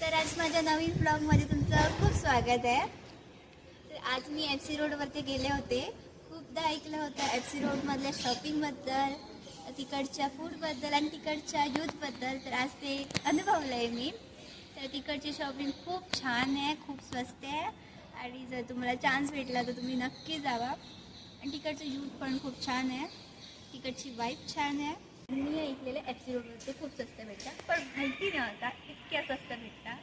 तर आज माझ्या नवीन ब्लॉगमध्ये तुमचं खूप स्वागत आहे। तर आज मी FC रोडवरती गेले होते। खूपदा ऐकलं होतं FC रोडमधल्या शॉपिंगबद्दल, तिकडच्या फूडबद्दल आणि तिकडच्या यूथबद्दल। तर आज ते अनुभवलं आहे मी। तर तिकडची शॉपिंग खूप छान आहे, खूप स्वस्त आहे आणि जर तुम्हाला चान्स भेटला तर तुम्ही नक्की जावा। आणि तिकडचं यूथ पण खूप छान आहे, तिकडची वाईब छान आहे। मी ऐकलेलं FC रोडवरती खूप स्वस्त भेटतात, पण माहिती नव्हता इतक्या स्वस्त भेटतात।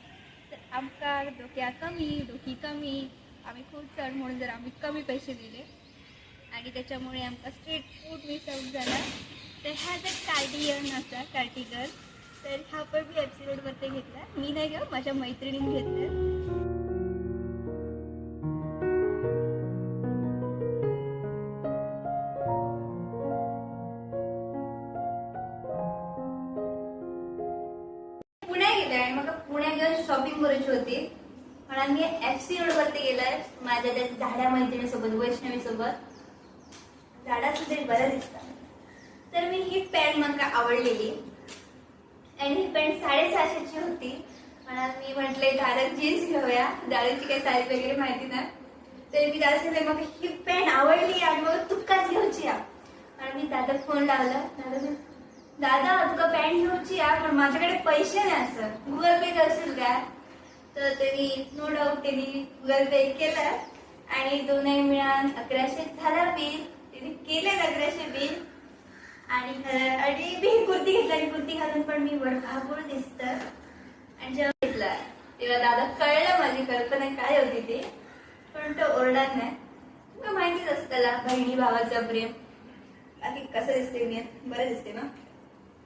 तर आमका डोकी कमी आम्ही खूप चढ म्हणून जर आम्ही कमी पैसे दिले आणि त्याच्यामुळे आमका स्ट्रीट फूड मिस आउट झाला। तर हा जर कार्डिगन असा कार्टिगन, तर हा पण मी FC रोडवरती घेतला। मी नाही घेऊ, माझ्या मैत्रिणीने घेतला। पुण्यात गेले आणि मग पुण्यात घेऊन शॉपिंग करायची होती म्हणून मी FC रोडवरती गेलाय माझ्या त्या झाड्या मैत्रिणीसोबत, वैष्णवी सोबत। झाडा सुद्धा बरं दिसतात। तर मी ही पॅन्ट मला आवडलेली आणि ही पॅन्ट 650ची होती म्हणून मी म्हटले दादा जीन्स घेऊया। दादाची काही साईज वगैरे माहिती नाही, तर मी दादा सांगितले मग ही पॅन्ट आवडली आणि मग तुकाच घ्यायची आणि मी दादा फोन लावला। दादा तुका पॅन्ट घ्यायची पण माझ्याकडे पैसे नाही, असं गुगल पे करशील का? तर त्यांनी नो डाऊट त्यांनी गुगल पे केलं आणि दोनही मिळून 1100 झाला बिल। त्यांनी केले 1100 बिल आणि मी कुर्ती घेतली आणि कुर्ती घालून पण मी वडभागूळ दिसत। आणि जेव्हा घेतला तेव्हा दादा कळलं माझी कल्पना काय होती ते, पण तो ओरडा नाही। तुला माहितीच असतं बहिणी भावाचं प्रेम। बाकी कसं दिसते मी, बरं दिसते ना।